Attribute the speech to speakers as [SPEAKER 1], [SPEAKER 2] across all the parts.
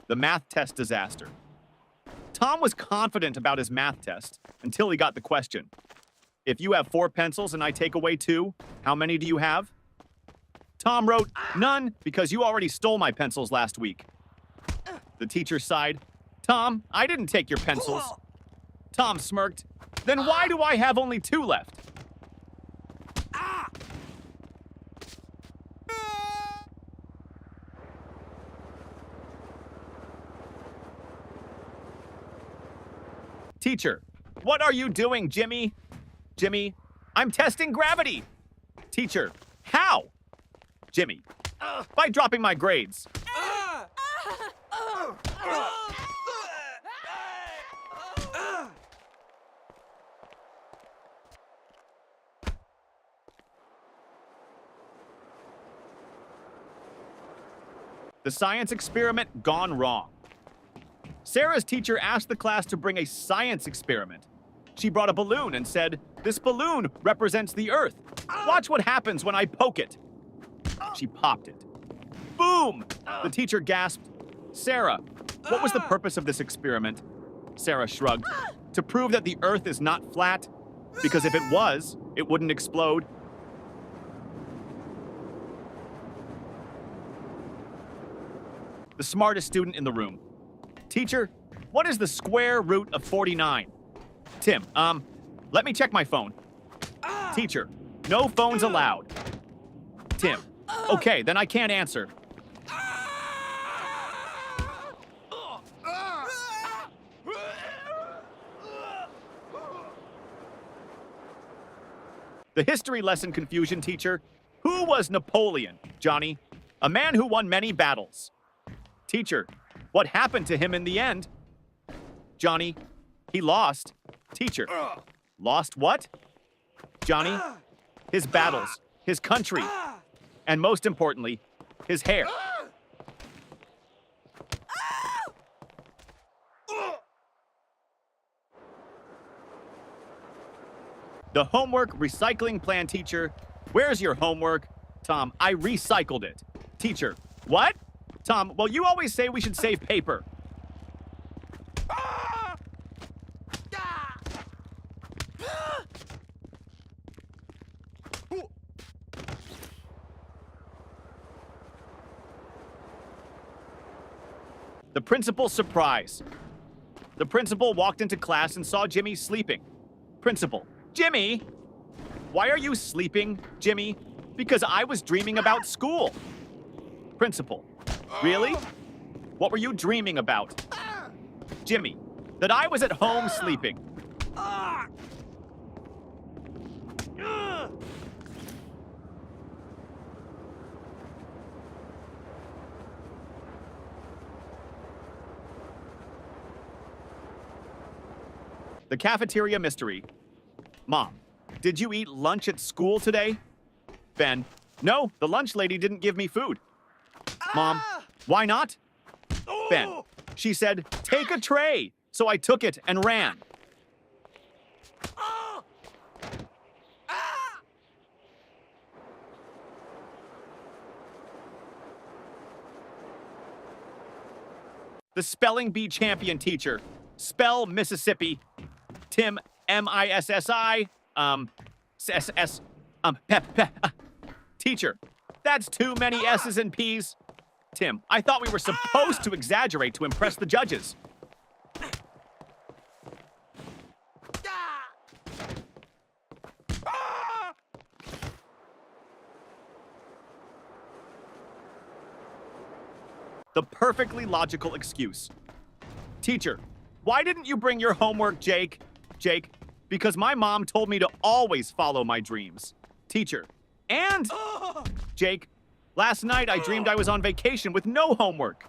[SPEAKER 1] The math test disaster. Tom was confident about his math test until he got the question. If you have 4 pencils and I take away 2, how many do you have? Tom wrote, none, because you already stole my pencils last week. The teacher sighed. Tom, I didn't take your pencils. Tom smirked. Then why do I have only 2 left? Teacher, what are you doing, Jimmy? Jimmy, I'm testing gravity. Teacher, how? Jimmy, by dropping my grades. The science experiment gone wrong. Sarah's teacher asked the class to bring a science experiment. She brought a balloon and said, "This balloon represents the Earth. Watch what happens when I poke it." She popped it. Boom! The teacher gasped, "Sarah, what was the purpose of this experiment?" Sarah shrugged. "To prove that the Earth is not flat, because if it was, it wouldn't explode." The smartest student in the room. Teacher, what is the square root of 49? Tim, let me check my phone. Teacher, no phones allowed. Tim, okay, then I can't answer. The history lesson confusion teacher. Who was Napoleon, Johnny? A man who won many battles. Teacher, what happened to him in the end? Johnny, he lost. Teacher, lost what? Johnny, his battles, his country, and most importantly, his hair. The homework recycling plan teacher. Where's your homework? Tom, I recycled it. Teacher, what? Tom, well, you always say we should save paper. The principal's surprise. The principal walked into class and saw Jimmy sleeping. Principal, Jimmy! Why are you sleeping, Jimmy? Because I was dreaming about school. Principal, really? What were you dreaming about? Jimmy, that I was at home sleeping. The cafeteria mystery. Mom, did you eat lunch at school today? Ben, no, the lunch lady didn't give me food. Mom, why not? Ben, she said, take a tray. So I took it and ran. The spelling bee champion teacher. Spell Mississippi. Tim, M-I-S-S-I, S-S, Teacher, that's too many S's and P's. Tim, I thought we were supposed to exaggerate to impress the judges. The perfectly logical excuse. Teacher, why didn't you bring your homework, Jake? Jake, because my mom told me to always follow my dreams. Teacher, and Jake, last night I dreamed I was on vacation with no homework.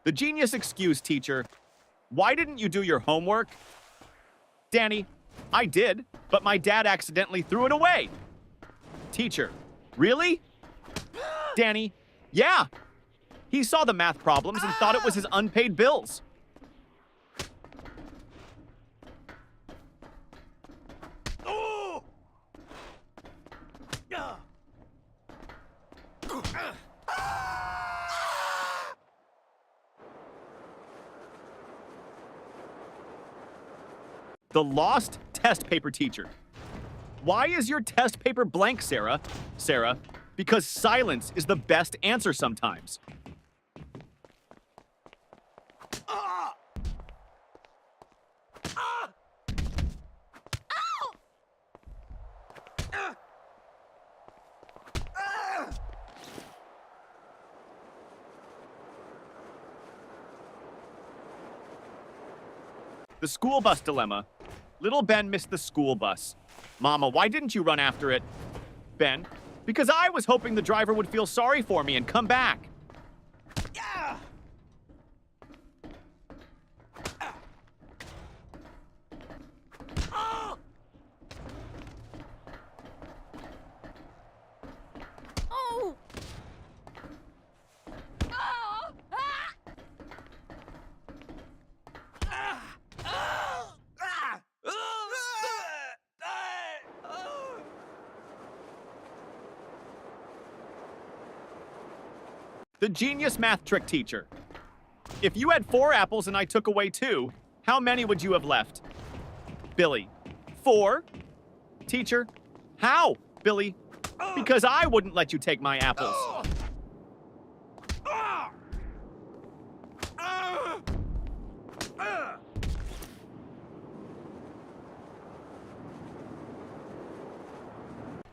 [SPEAKER 1] The genius excuse, teacher. Why didn't you do your homework? Danny, I did, but my dad accidentally threw it away. Teacher, really? Danny, yeah. He saw the math problems and thought it was his unpaid bills. The lost test paper teacher. Why is your test paper blank, Sarah? Sarah, because silence is the best answer sometimes. The school bus dilemma. Little Ben missed the school bus. Mama, why didn't you run after it? Ben, because I was hoping the driver would feel sorry for me and come back. Yeah. Oh. Oh. The genius math trick teacher. If you had 4 apples and I took away 2, how many would you have left? Billy, 4? Teacher, how? Billy, because I wouldn't let you take my apples.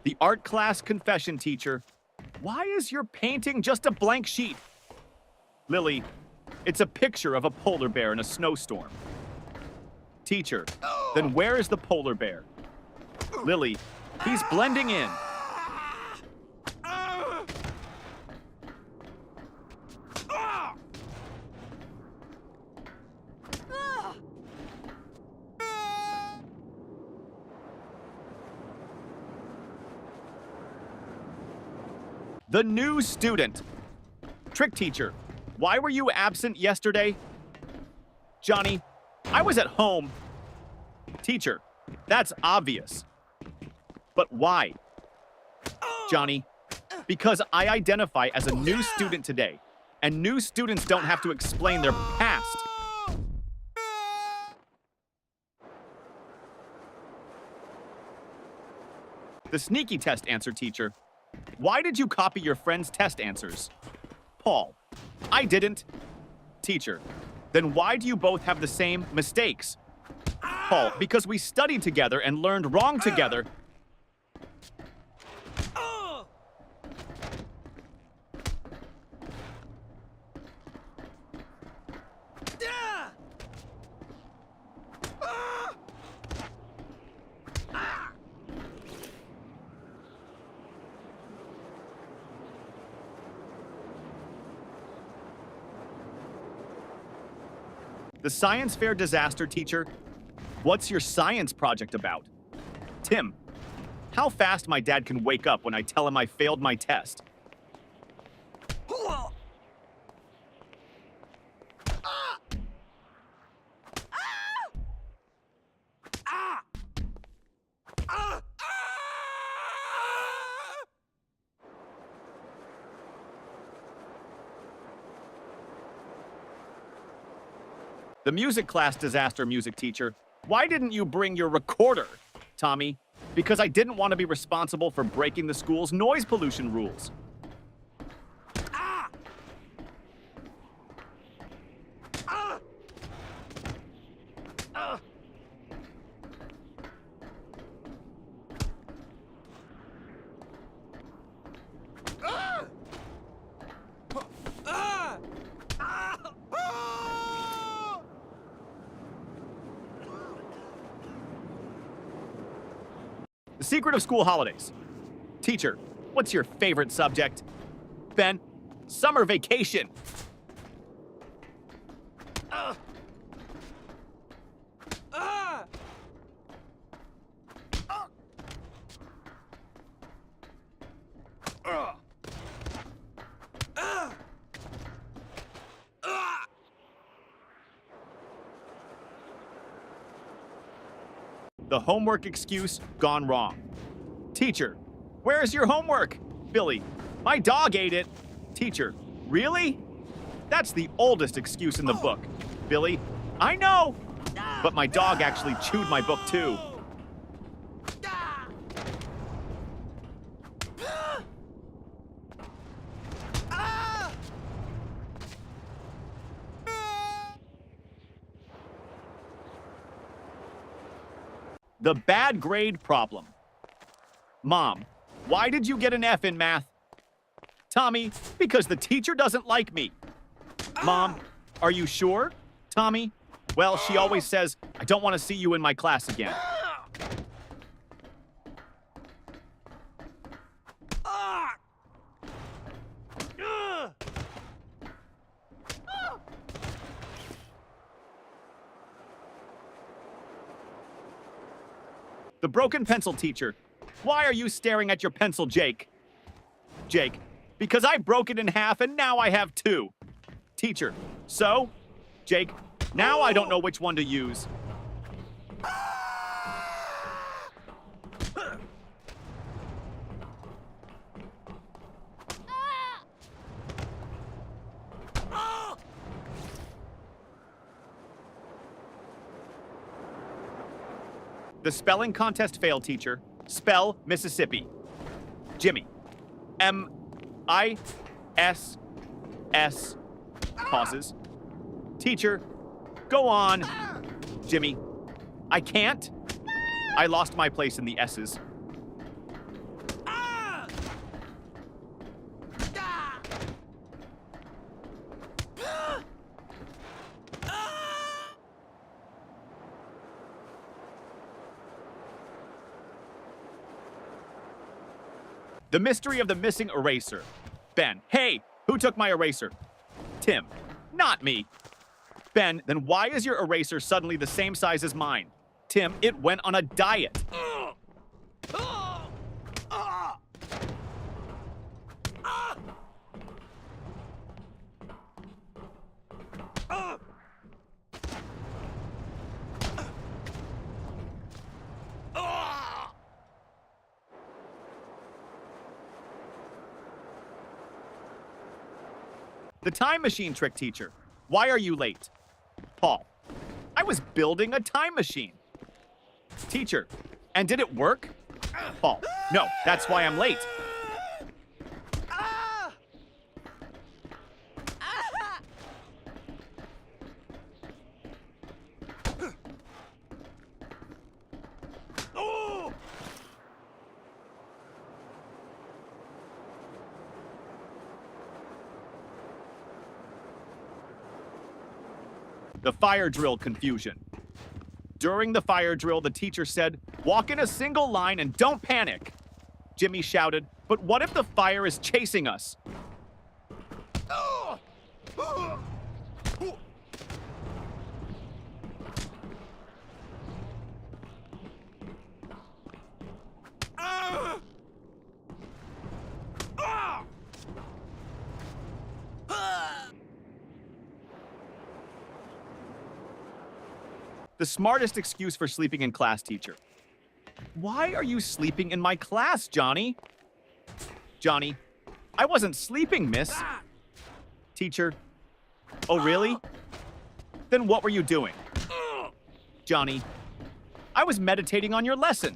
[SPEAKER 1] The art class confession teacher. Why is your painting just a blank sheet? Lily, it's a picture of a polar bear in a snowstorm. Teacher, then where is the polar bear? Lily, he's blending in. The new student. Trick teacher, why were you absent yesterday? Johnny, I was at home. Teacher, that's obvious. But why? Johnny, because I identify as a new student today, and new students don't have to explain their past. The sneaky test answer teacher. Why did you copy your friend's test answers? Paul, I didn't. Teacher, then why do you both have the same mistakes? Paul, because we studied together and learned wrong together. The science fair disaster teacher. What's your science project about? Tim, how fast my dad can wake up when I tell him I failed my test. The music class disaster music teacher. Why didn't you bring your recorder, Tommy? Because I didn't want to be responsible for breaking the school's noise pollution rules. The secret of school holidays. Teacher, what's your favorite subject? Ben, summer vacation. The homework excuse gone wrong. Teacher, where's your homework? Billy, my dog ate it. Teacher, really? That's the oldest excuse in the book. Billy, I know. But my dog actually chewed my book too. The bad grade problem. Mom, why did you get an F in math? Tommy, because the teacher doesn't like me. Mom, are you sure? Tommy, well, she always says, I don't want to see you in my class again. The broken pencil teacher. Why are you staring at your pencil, Jake? Jake, because I broke it in half and now I have two. Teacher, so? Jake, now I don't know which one to use. The spelling contest failed, teacher. Spell Mississippi. Jimmy. M-I-S-S. Pauses. Teacher, go on. Jimmy. I can't. I lost my place in the S's. The mystery of the missing eraser. Ben, hey, who took my eraser? Tim, not me. Ben, then why is your eraser suddenly the same size as mine? Tim, it went on a diet. The time machine trick teacher. Why are you late? Paul. I was building a time machine. Teacher. And did it work? Paul. No, that's why I'm late. The fire drill confusion. During the fire drill, the teacher said, walk in a single line and don't panic. Jimmy shouted, but what if the fire is chasing us? The smartest excuse for sleeping in class, teacher. Why are you sleeping in my class, Johnny? Johnny, I wasn't sleeping, miss. Teacher, oh really? Then what were you doing? Johnny, I was meditating on your lesson.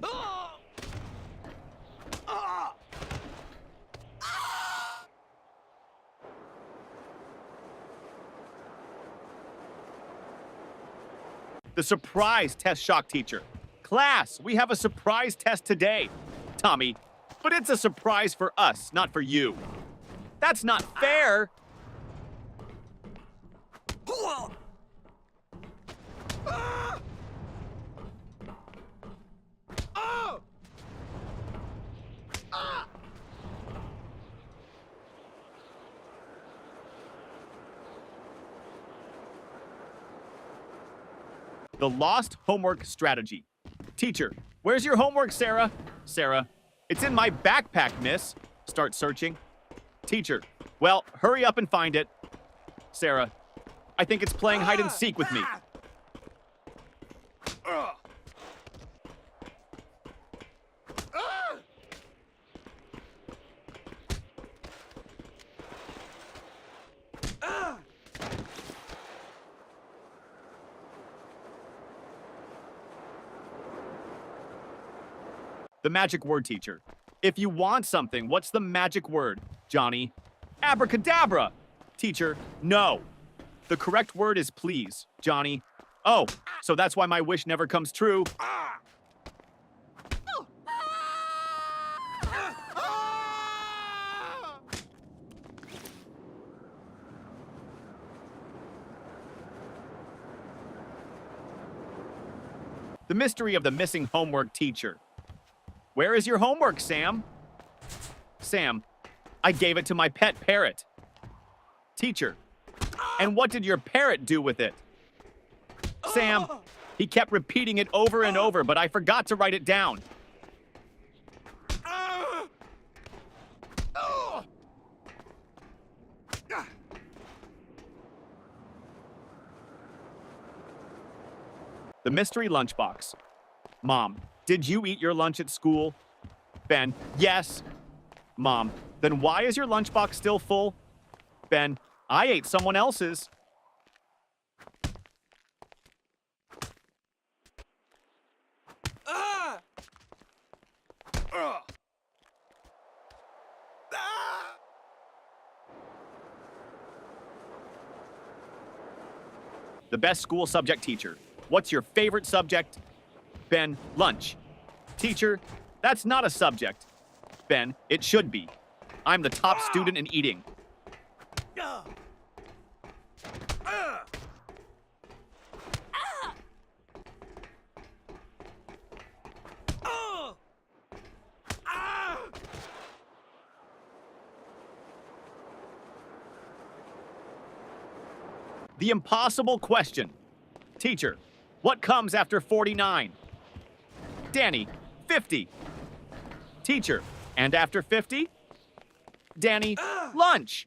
[SPEAKER 1] The surprise test shock teacher. Class, we have a surprise test today. Tommy, but it's a surprise for us, not for you. That's not fair. The lost homework strategy. Teacher, where's your homework, Sarah? Sarah, it's in my backpack, miss. Start searching. Teacher, well, hurry up and find it. Sarah, I think it's playing hide and seek with me. The magic word, teacher. If you want something, what's the magic word? Johnny. Abracadabra. Teacher, no. The correct word is please. Johnny. Oh, so that's why my wish never comes true. The mystery of the missing homework teacher. Where is your homework, Sam? Sam, I gave it to my pet parrot. Teacher, and what did your parrot do with it? Sam, he kept repeating it over and over, but I forgot to write it down. The mystery lunchbox. Mom, did you eat your lunch at school? Ben, yes. Mom, then why is your lunchbox still full? Ben, I ate someone else's. The best school subject teacher. What's your favorite subject? Ben, lunch. Teacher, that's not a subject. Ben, it should be. I'm the top student in eating. The impossible question. Teacher, what comes after 49? Danny, 50. Teacher, and after 50? Danny, lunch.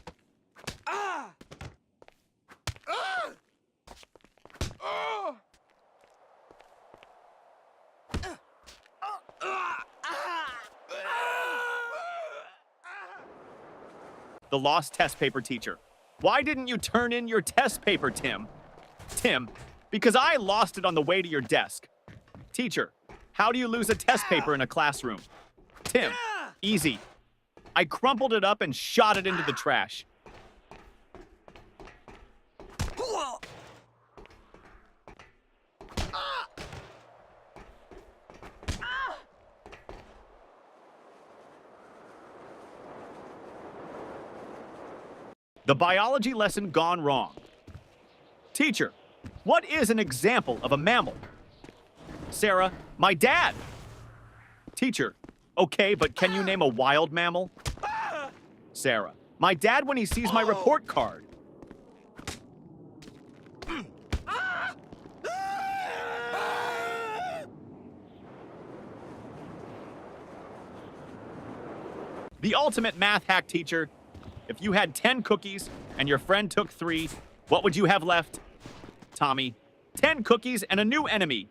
[SPEAKER 1] The lost test paper teacher. Why didn't you turn in your test paper, Tim? Tim, because I lost it on the way to your desk. Teacher, how do you lose a test paper in a classroom? Tim, easy. I crumpled it up and shot it into the trash. The biology lesson gone wrong. Teacher, what is an example of a mammal? Sarah, my dad. Teacher, okay, but can you name a wild mammal? Sarah, my dad when he sees my report card. The ultimate math hack teacher. If you had 10 cookies and your friend took 3, what would you have left? Tommy, 10 cookies and a new enemy.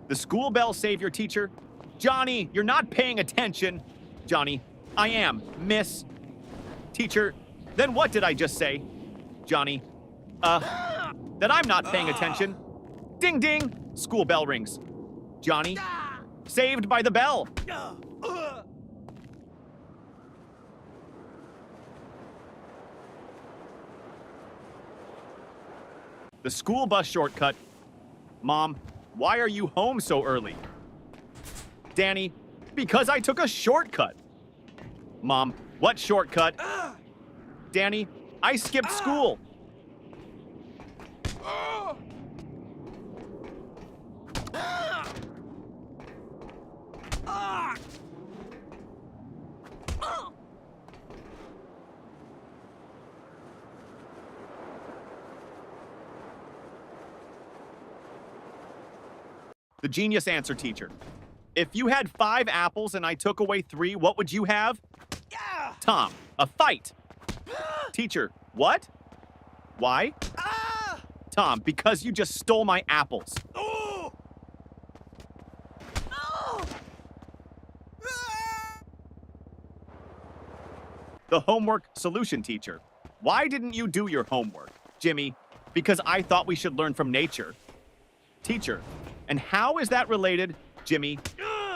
[SPEAKER 1] The school bell saved your teacher. Johnny, you're not paying attention. Johnny, I am, miss. Teacher, then what did I just say? Johnny, that I'm not paying attention. Ding ding, school bell rings. Johnny, saved by the bell. The school bus shortcut. Mom, why are you home so early? Danny, because I took a shortcut. Mom, what shortcut? Danny, I skipped school. The genius answer teacher. If you had 5 apples and I took away 3, what would you have? Tom, a fight. Teacher, what? Why? Tom, because you just stole my apples. The homework solution teacher. Why didn't you do your homework? Jimmy, because I thought we should learn from nature. Teacher, and how is that related? Jimmy,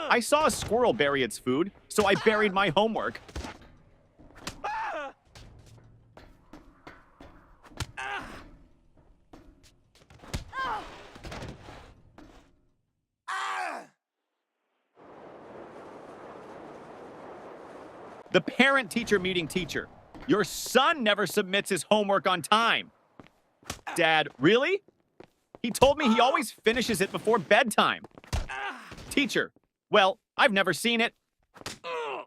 [SPEAKER 1] I saw a squirrel bury its food, so I buried my homework. The parent-teacher meeting teacher. Your son never submits his homework on time. Dad, really? He told me he always finishes it before bedtime. Teacher, well, I've never seen it.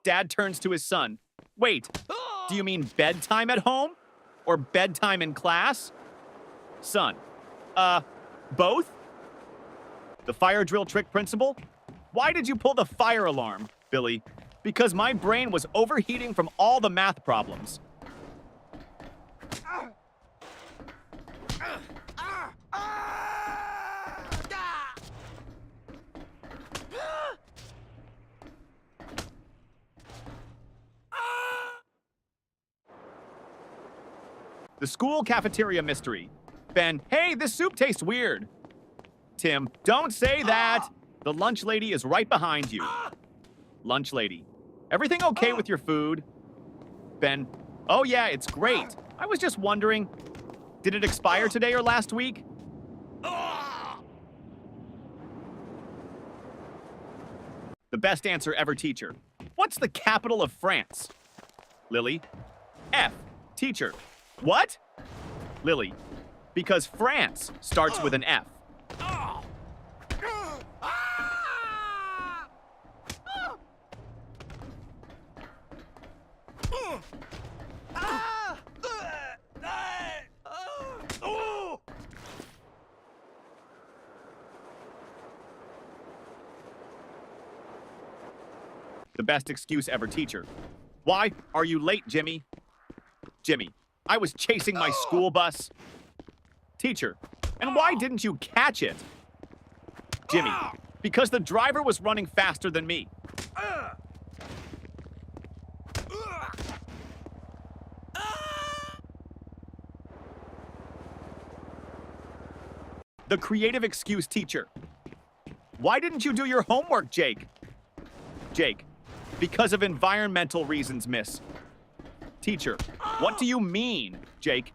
[SPEAKER 1] Dad turns to his son. Wait, do you mean bedtime at home? Or bedtime in class? Son, both? The fire drill trick principal? Why did you pull the fire alarm, Billy? Because my brain was overheating from all the math problems. The school cafeteria mystery. Ben, hey, this soup tastes weird. Tim, don't say that. The lunch lady is right behind you. Lunch lady, everything okay with your food? Ben, oh yeah, it's great. I was just wondering, did it expire today or last week? The best answer ever teacher. What's the capital of France? Lily, F. Teacher, what? Lily, because France starts with an F. The best excuse ever teacher. Why are you late, Jimmy? Jimmy, I was chasing my school bus. Teacher, and why didn't you catch it? Jimmy, because the driver was running faster than me. The creative excuse teacher. Why didn't you do your homework, Jake? Jake, because of environmental reasons, miss. Teacher, what do you mean, Jake?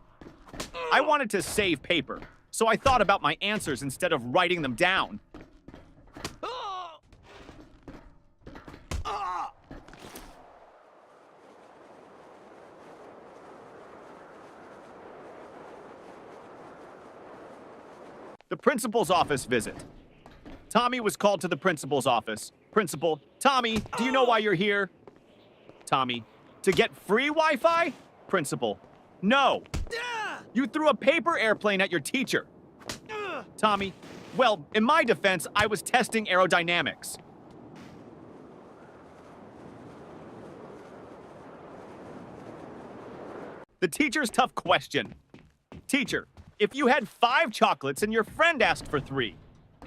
[SPEAKER 1] I wanted to save paper, so I thought about my answers instead of writing them down. The principal's office visit. Tommy was called to the principal's office. Principal, Tommy, do you know why you're here? Tommy, to get free Wi-Fi? Principal, no. You threw a paper airplane at your teacher. Tommy, well, in my defense, I was testing aerodynamics. The teacher's tough question. Teacher, if you had 5 chocolates and your friend asked for 3,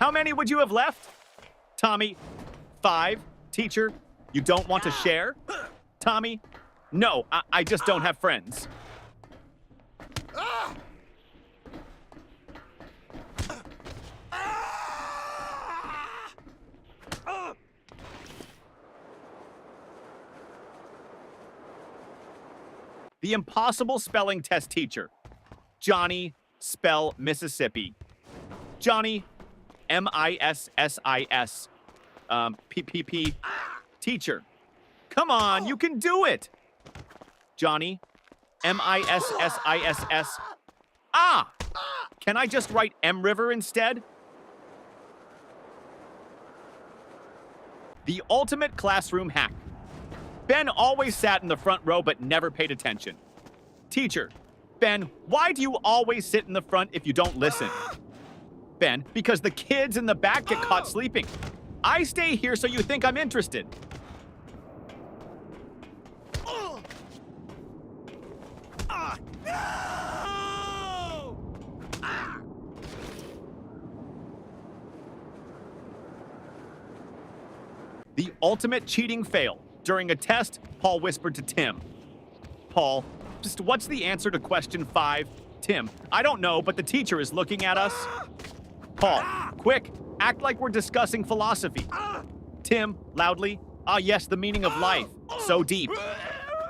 [SPEAKER 1] how many would you have left? Tommy, 5. Teacher, you don't want to share? Tommy, no, I just don't have friends. The impossible spelling test teacher. Johnny, spell Mississippi. Johnny, M-I-S-S-I-S. P-P-P. Teacher, come on, you can do it. Johnny, M-I-S-S-I-S-S. Ah! Can I just write M River instead? The ultimate classroom hack. Ben always sat in the front row but never paid attention. Teacher, Ben, why do you always sit in the front if you don't listen? Ben, because the kids in the back get caught sleeping. I stay here so you think I'm interested. The ultimate cheating fail. During a test, Paul whispered to Tim. Paul, just what's the answer to question 5? Tim, I don't know, but the teacher is looking at us. Paul, quick, act like we're discussing philosophy. Tim, loudly, ah yes, the meaning of life. So deep.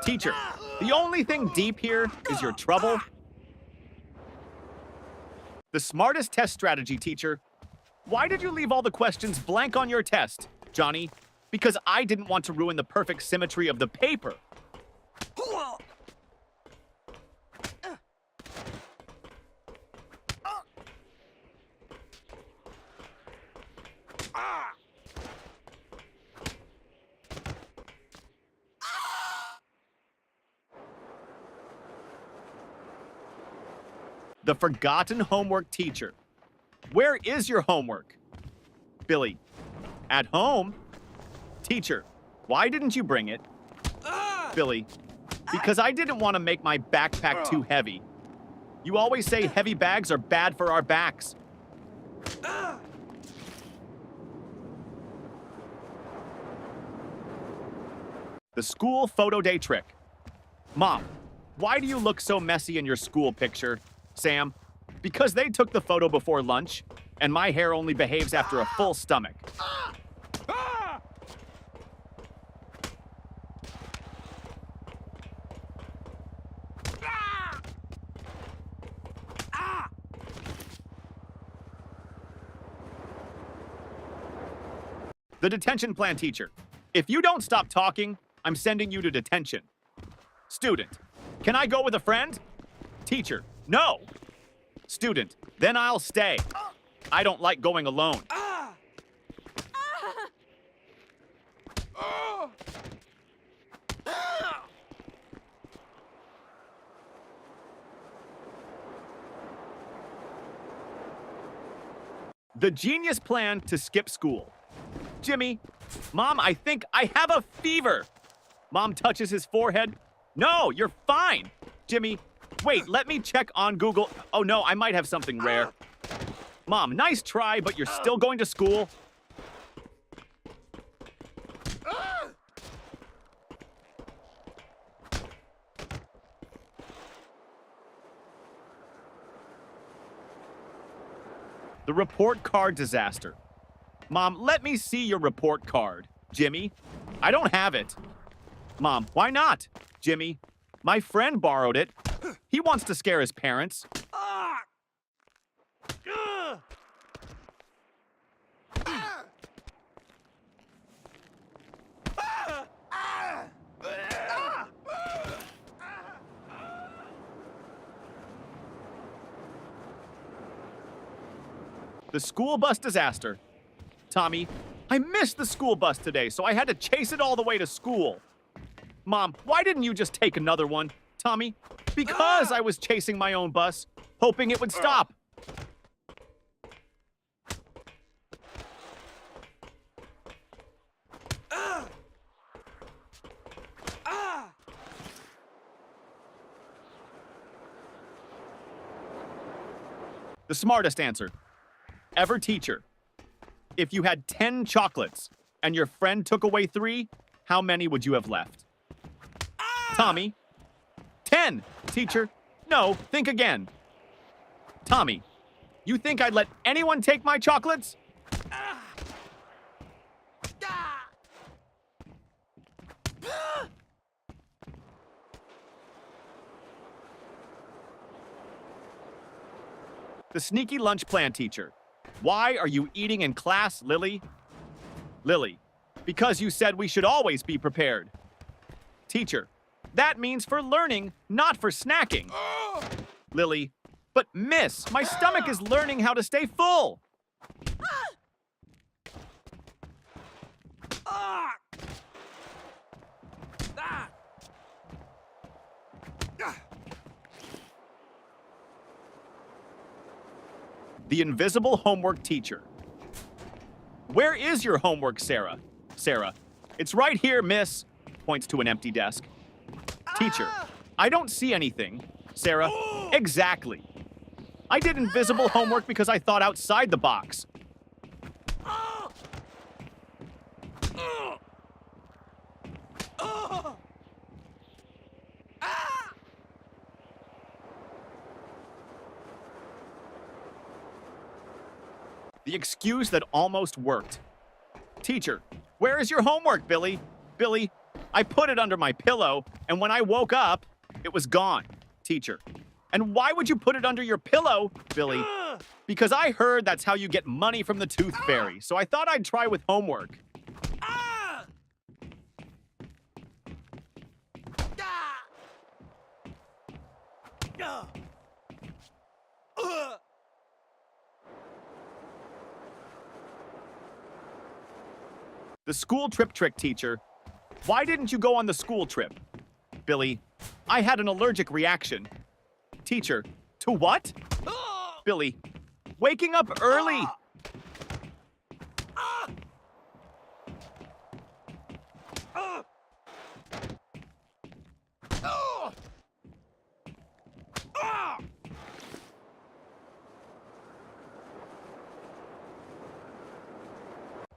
[SPEAKER 1] Teacher, the only thing deep here is your trouble. The smartest test strategy, teacher. Why did you leave all the questions blank on your test, Johnny? Because I didn't want to ruin the perfect symmetry of the paper. The forgotten homework teacher. Where is your homework? Billy. At home? Teacher. Why didn't you bring it? Billy. Because I didn't want to make my backpack too heavy. You always say heavy bags are bad for our backs. The school photo day trick. Mom, why do you look so messy in your school picture? Sam, because they took the photo before lunch, and my hair only behaves after a full stomach. The detention plan teacher. If you don't stop talking, I'm sending you to detention. Student, can I go with a friend? Teacher, no. Student, then I'll stay. I don't like going alone. The genius plan to skip school. Jimmy, Mom, I think I have a fever. Mom touches his forehead. No, you're fine. Jimmy, wait, let me check on Google. Oh no, I might have something rare. Mom, nice try, but you're still going to school. The report card disaster. Mom, let me see your report card. Jimmy, I don't have it. Mom, why not? Jimmy, my friend borrowed it. He wants to scare his parents. The school bus disaster. Tommy, I missed the school bus today, so I had to chase it all the way to school. Mom, why didn't you just take another one? Tommy, because I was chasing my own bus, hoping it would stop. The smartest answer. Ever teacher. If you had 10 chocolates and your friend took away 3, how many would you have left? Tommy. 10, teacher. No, think again. Tommy, you think I'd let anyone take my chocolates? The sneaky lunch plan teacher. Why are you eating in class, Lily? Lily, because you said we should always be prepared. Teacher, that means for learning, not for snacking. Lily, but miss, my stomach is learning how to stay full. The invisible homework teacher. Where is your homework, Sarah? Sarah, it's right here, miss. Points to an empty desk. Teacher, I don't see anything. Sarah, exactly. I did invisible homework because I thought outside the box. The excuse that almost worked. Teacher, where is your homework, Billy? Billy, I put it under my pillow, and when I woke up, it was gone. Teacher, and why would you put it under your pillow, Billy? Because I heard that's how you get money from the Tooth Fairy, so I thought I'd try with homework. The school trip trick, teacher. Why didn't you go on the school trip? Billy, I had an allergic reaction. Teacher, to what? Billy, waking up early.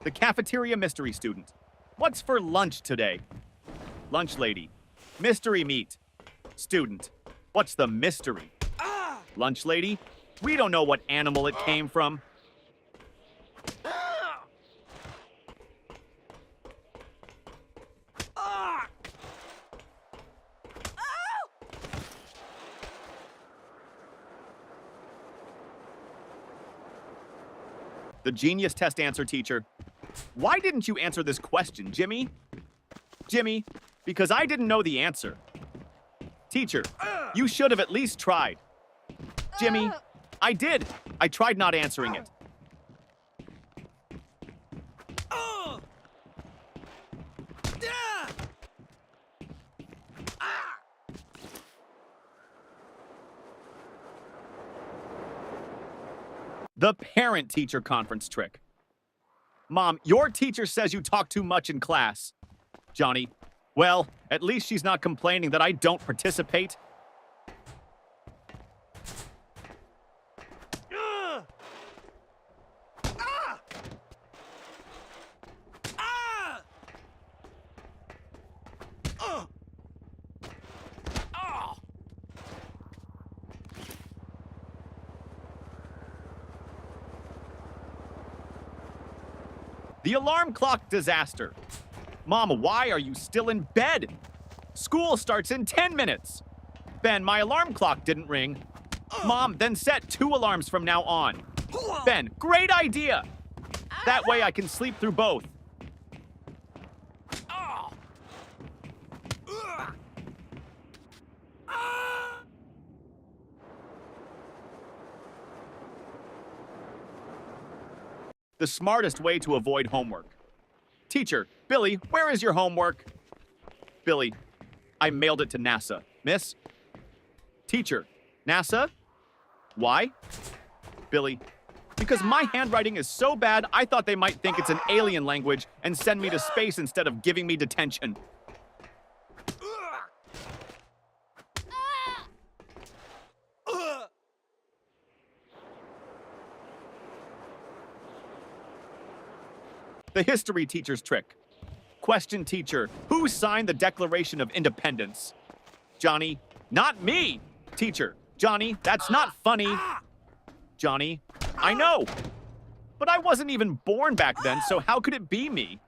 [SPEAKER 1] The cafeteria mystery student. What's for lunch today? Lunch lady. Mystery meat. Student. What's the mystery? Lunch lady. We don't know what animal it came from. The genius test answer, teacher. Why didn't you answer this question, Jimmy? Jimmy, because I didn't know the answer. Teacher, you should have at least tried. Jimmy, I did. I tried not answering it. The parent-teacher conference trick. Mom, your teacher says you talk too much in class. Johnny, well, at least she's not complaining that I don't participate. The alarm clock disaster. Mom, why are you still in bed? School starts in 10 minutes. Ben, my alarm clock didn't ring. Mom, then set 2 alarms from now on. Ben, great idea. That way I can sleep through both. The smartest way to avoid homework. Teacher, Billy, where is your homework? Billy, I mailed it to NASA. Miss? Teacher, NASA? Why? Billy, because my handwriting is so bad, I thought they might think it's an alien language and send me to space instead of giving me detention. The history teacher's trick. Question teacher, who signed the Declaration of Independence? Johnny, not me. Teacher, Johnny, that's not funny. Johnny, I know. But I wasn't even born back then, so how could it be me?